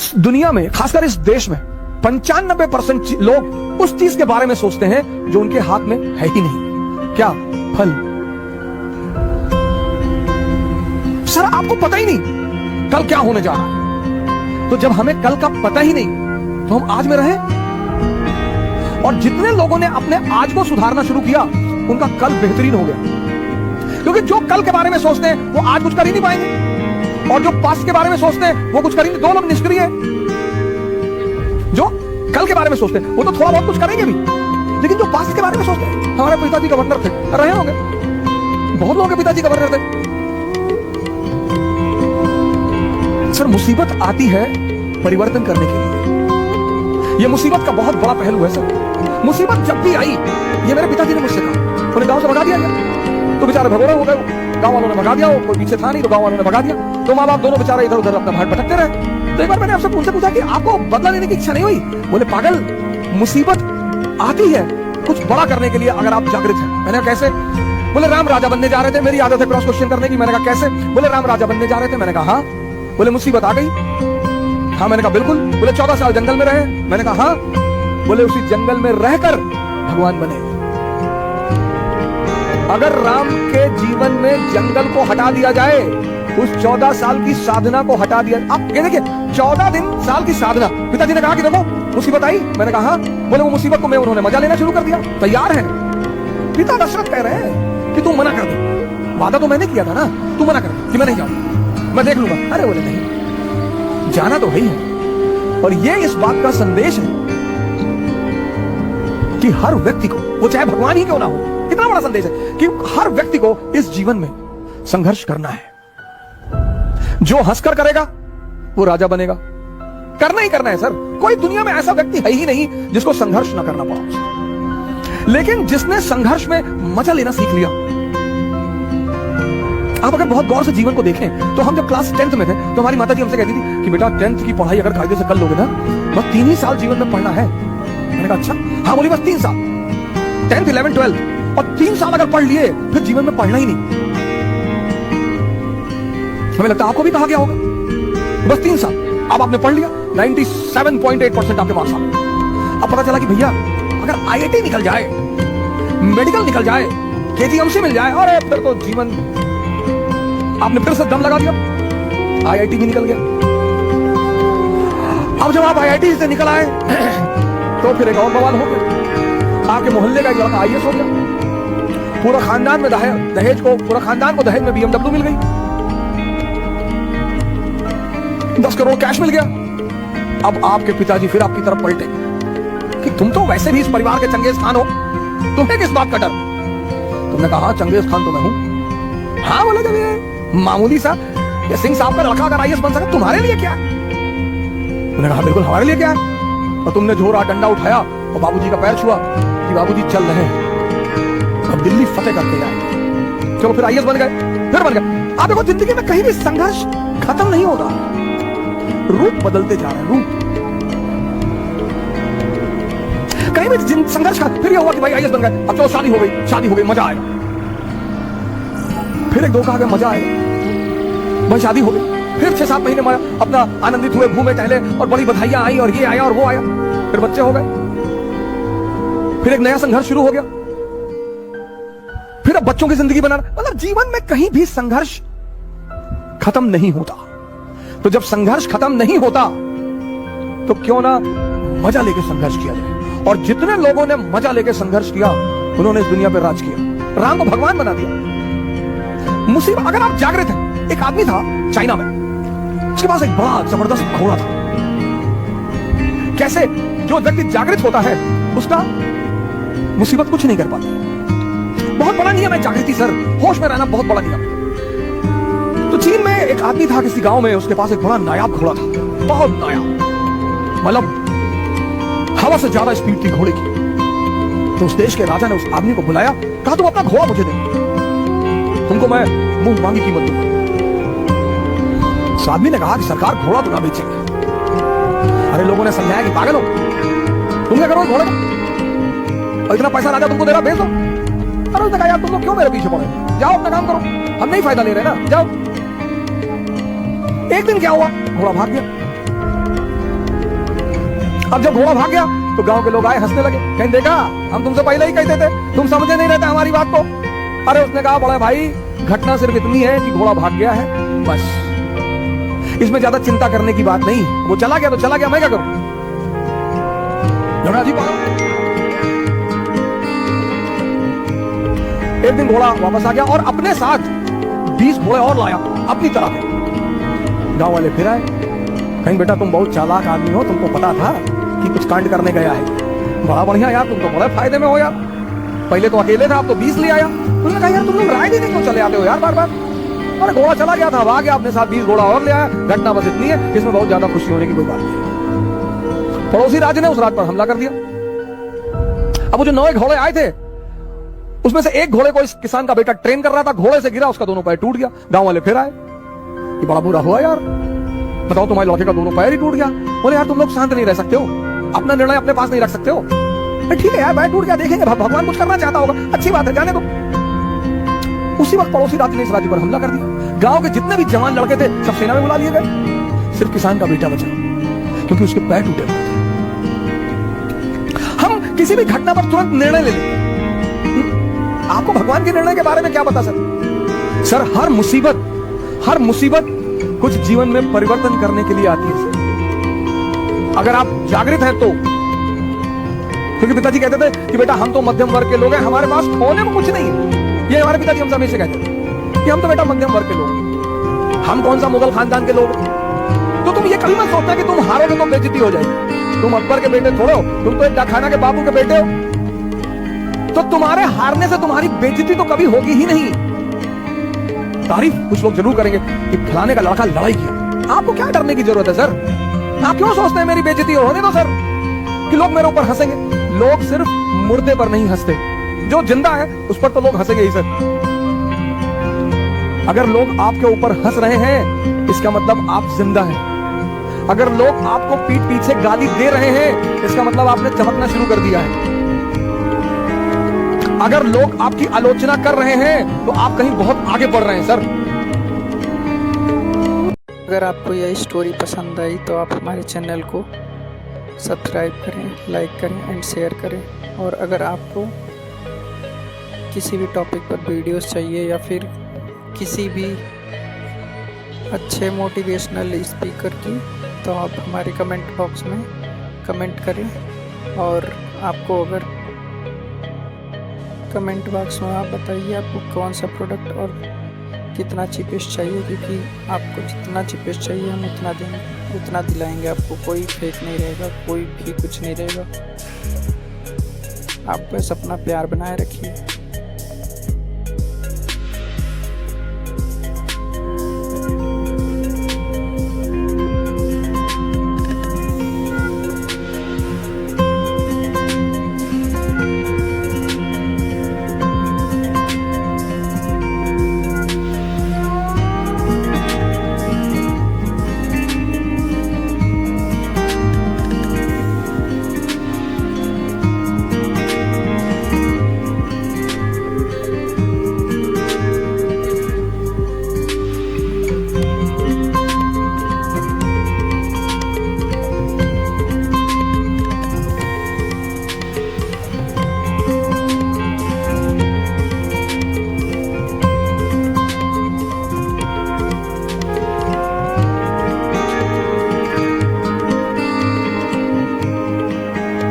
इस दुनिया में, खासकर इस देश में 95% लोग उस चीज के बारे में सोचते हैं जो उनके हाथ में है ही नहीं। क्या? फल। सर आपको पता ही नहीं कल क्या होने जा रहा है, तो जब हमें कल का पता ही नहीं तो हम आज में रहे। और जितने लोगों ने अपने आज को सुधारना शुरू किया उनका कल बेहतरीन हो गया, क्योंकि जो कल के बारे में सोचते हैं वो आज कुछ कर ही नहीं पाएंगे, और जो पास्ट के बारे में सोचते हैं वो कुछ कर ही नहीं। दो लोग निष्क्रिय हैं, जो कल के बारे में सोचते हैं वो तो थोड़ा बहुत कुछ करेंगे भी, लेकिन जो पास्ट के बारे में सोचते हैं, हमारे पिताजी गवर्नर थे, रहे होंगे, बहुत लोगों के पिताजी गवर्नर थे। सर मुसीबत आती है परिवर्तन करने के लिए, यह मुसीबत का बहुत बड़ा पहलू है सर। मुसीबत जब भी आई, ये मेरे पिताजी ने मुझसे कहा, उन्हें गांव से भगा दिया गया तो बेचारे भगोड़े हो गए, गांव वालों ने भगा दिया, कोई पीछे था नहीं तो गांव वालों ने भगा दिया, तो माँ बाप दोनों बेचारे इधर उधर अपना भाट भटकते रहे। तो एक बार मैंने आपसे उनसे पूछा कि आपको बदला लेने की इच्छा नहीं हुई? बोले पागल, मुसीबत आती है कुछ बड़ा करने के लिए अगर आप जागृत हैं। मैंने कहा कैसे? बोले राम राजा बनने जा रहे थे, मेरी आदत है क्रॉस क्वेश्चन करने की। मैंने कहा कैसे? बोले राम राजा बनने जा रहे थे। मैंने कहा हाँ। बोले मुसीबत आ गई? हाँ। मैंने कहा बिल्कुल। बोले 14 साल जंगल में रहे? मैंने कहा हाँ। बोले उसी जंगल में रहकर भगवान बने। अगर राम के जीवन में जंगल को हटा दिया जाए, उस 14 साल की साधना को हटा दिया, आप ये देखिए 14 साल की साधना। पिताजी ने कहा कि देखो मुसीबत आई। मैंने कहा हाँ। बोले वो मुसीबत को मैं उन्होंने मजा लेना शुरू कर दिया। तैयार है? पिता दशरथ कह रहे हैं कि तू मना कर दे, वादा तो मैंने किया था ना, तू मना कर दे कि मैं नहीं जाऊंगा, मैं देख लूंगा। अरे बोले नहीं, जाना तो वही है। और ये इस बात का संदेश है कि हर व्यक्ति को, वो चाहे भगवान ही क्यों ना हो, कितना बड़ा संदेश है कि हर व्यक्ति को इस जीवन में संघर्ष करना है। जो हंसकर करेगा वो राजा बनेगा, करना ही करना है सर। कोई दुनिया में ऐसा व्यक्ति है ही नहीं जिसको संघर्ष ना करना पड़ा। लेकिन जिसने संघर्ष में मजा लेना सीख लिया, आप अगर बहुत गौर से जीवन को देखें तो हम जब क्लास 10th में थे तो हमारी माता जी हमसे कहती थी कि बेटा 10th की पढ़ाई अगर कायदे से कर लोगे ना, बस 3 ही साल जीवन में पढ़ना है। मैंने कहा अच्छा? हाँ। बोली बस 3 साल, 10th 11th 12th, और 3 साल अगर पढ़ लिए फिर जीवन में पढ़ना ही नहीं। हमें लगता है आपको भी कहा गया होगा बस 3 साल। अब आपने पढ़ लिया, 97.8% आपके मार्क्स आ गए। अब पता चला कि भैया अगर IIT निकल जाए, मेडिकल निकल जाए, KGMC मिल जाए, अरे फिर तो जीवन, आपने फिर से दम लगा दिया, IIT भी निकल गया। अब जब आप IIT से निकल आए तो फिर एक और बवाल हो गया। आपके मोहल्ले का एक लड़का IAS हो गया, पूरा खानदान में दहेज को, पूरा खानदान को दहेज में BMW मिल गई, 10 करोड़ कैश मिल गया। अब आपके पिताजी फिर आपकी तरफ पलटे कि तुम तो वैसे भी इस परिवार के चंगेज खान हो, तुम्हें किस बात का डर? तुमने कहा चंगेज खान तो मैं हूं। हाँ बोले जब ये मामूली सा ये सिंह साहब का लड़का अगर IAS बन सके, तुम्हारे लिए क्या? उन्होंने कहा बिल्कुल हमारे लिए क्या है। और तुमने जोरा डंडा उठाया और बाबूजी का पैर छुआ कि बाबूजी चल रहे हैं, अब दिल्ली फतेह करके जाएंगे। चलो फिर IAS बन गए, फिर बन गए। आप देखो जिंदगी में कहीं भी संघर्ष खत्म नहीं होगा, रूप बदलते जा रहे हैं, रूप। कहीं भी संघर्ष का, फिर यह हुआ कि भाई IAS बन गए, अब चलो शादी हो गई, शादी हो गई, मजा आएगा। फिर एक धोखा आ गया, मजा आएगा, भाई शादी हो गई। फिर 6-7 महीने अपना आनंदित हुए, घूमे टहले और बड़ी बधाइयां आई और ये आया और वो आया, फिर बच्चे हो गए, फिर एक नया संघर्ष शुरू हो गया, फिर अब बच्चों की जिंदगी बनाना। मतलब जीवन में कहीं भी संघर्ष खत्म नहीं होता। तो जब संघर्ष खत्म नहीं होता तो क्यों ना मजा लेके संघर्ष किया जाए। और जितने लोगों ने मजा लेके संघर्ष किया उन्होंने इस दुनिया पर राज किया, राम को भगवान बना दिया। मुसीबत, अगर आप जागृत हैं, एक आदमी था चाइना में, उसके पास एक बड़ा जबरदस्त घोड़ा था। कैसे? जो व्यक्ति जागृत होता है उसका मुसीबत कुछ नहीं कर पाती। बहुत बड़ा नियम है जागृति सर, होश में रहना बहुत बड़ा नियम। तो चीन में एक आदमी था किसी गांव में, उसके पास एक बड़ा नायाब घोड़ा था, बहुत नायाब, मतलब हवा से ज्यादा स्पीड थी घोड़े की। तो उस देश के राजा ने उस आदमी को बुलाया, कहा तुम अपना घोड़ा मुझे दे, तुमको मैं मुंह मांगी कीमत दूंगा। उस आदमी ने कहा कि सरकार घोड़ा तो ना बेचेंगे। अरे लोगों ने समझाया कि पागल हो, तुम क्या करो घोड़े का, और इतना पैसा राजा तुमको दे रहा, भेज दो। अरे उसने कहा यार तुम लोग क्यों मेरे पीछे पड़े, जाओ अपना काम करो, हम नहीं फायदा ले रहे ना, जाओ। एक दिन क्या हुआ, घोड़ा भाग गया। अब जब घोड़ा भाग गया तो गांव के लोग आए, हंसने लगे, कहीं देखा हम तुमसे पहले ही कहते थे, तुम समझे नहीं रहते हमारी बात को। अरे उसने कहा बड़ा भाई घटना सिर्फ इतनी है कि घोड़ा भाग गया है, बस, इसमें ज्यादा चिंता करने की बात नहीं। वो चला गया तो चला गया, मैं क्या करूं। जी एक दिन घोड़ा वापस आ गया और अपने साथ 20 घोड़े और लाया अपनी तरह के। गांव वाले फिर आए, कहीं बेटा तुम बहुत चालाक आदमी हो, तुमको पता था कि कुछ कांड करने गया है, बड़ा बढ़िया यार, तुम तो बड़े फायदे में हो यार, पहले तो अकेले था अब तो 20 ले आया। उन्होंने कहा यार तुम लोग राय देने क्यों चले आते हो यार बार बार। अरे घोड़ा चला गया था, अब आ गया अपने साथ 20 घोड़ा और ले आया, घटना बस इतनी है, इसमें बहुत ज्यादा खुशी होने की कोई बात नहीं। पड़ोसी राज्य ने उस राज पर हमला कर दिया। अब वो जो 9 घोड़े आए थे उसमें से एक घोड़े को इस किसान का बेटा ट्रेन कर रहा था, घोड़े से गिरा, उसका दोनों पैर टूट गया। गांव वाले फिर आए, ये बड़ा बुरा हुआ यार, बताओ तुम्हारे लड़के का दोनों पैर ही टूट गया। बोले यार तुम लोग शांत नहीं रह सकते हो, अपना निर्णय अपने पास नहीं रख सकते हो। ठीक है यार पैर टूट गया, देखेंगे भगवान कुछ करना चाहता होगा, अच्छी बात है, जाने दो। उसी वक्त पड़ोसी राज्य ने इस राज्य पर हमला कर दिया। गांव के जितने भी जवान लड़के थे सब सेना में बुला लिए गए, सिर्फ किसान का बेटा बचा क्योंकि उसके पैर टूटे हुए थे। हम किसी भी घटना पर तुरंत निर्णय ले लेते। आपको भगवान के निर्णय के बारे में क्या पता सर? सर हर मुसीबत कुछ जीवन में परिवर्तन करने के लिए आती है सर, अगर आप जागृत हैं तो। क्योंकि पिताजी कहते थे कि बेटा हम तो मध्यम वर्ग के लोग हैं, हमारे पास खोने को कुछ नहीं है। ये हमारे पिताजी हमसे हमेशा कहते थे कि हम तो बेटा मध्यम वर्ग के लोग, हम कौन सा मुगल खानदान के लोग। तो तुम ये कभी मत सोचना कि तुम हारोगे तो बेइज्जती हो जाएगी। तुम अकबर के बेटे थोड़े हो, तुम तो एक डाकखाना के बाबू के बेटे हो, तो तुम्हारे हारने से तुम्हारी बेइज्जती तो कभी होगी ही नहीं। तारीफ कुछ लोग जरूर करेंगे कि फलाने का लड़का लड़ाई किया। आपको क्या डरने की जरूरत है सर? आप क्यों सोचते हैं मेरी बेइज्जती होने दो सर, कि लोग मेरे ऊपर हंसेंगे। लोग सिर्फ मुर्दे पर नहीं हंसते, जो जिंदा है उस पर तो लोग हंसेंगे ही सर। अगर लोग आपके ऊपर हंस रहे हैं इसका मतलब आप जिंदा हैं। अगर लोग आपको पीठ पीछे गाली दे रहे हैं इसका मतलब आपने चमकना शुरू कर दिया है। अगर लोग आपकी आलोचना कर रहे हैं तो आप कहीं बहुत आगे बढ़ रहे हैं सर। अगर आपको यह स्टोरी पसंद आई तो आप हमारे चैनल को सब्सक्राइब करें, लाइक करें एंड शेयर करें। और अगर आपको किसी भी टॉपिक पर वीडियोस चाहिए या फिर किसी भी अच्छे मोटिवेशनल स्पीकर की, तो आप हमारे कमेंट बॉक्स में कमेंट करें। और आपको अगर कमेंट बॉक्स में आप बताइए आपको कौन सा प्रोडक्ट और कितना चीपेस्ट चाहिए, क्योंकि आपको जितना चीपेस्ट चाहिए हम उतना देंगे, उतना दिलाएंगे आपको। कोई फेक नहीं रहेगा, कोई भी कुछ नहीं रहेगा। आप बस अपना प्यार बनाए रखिए।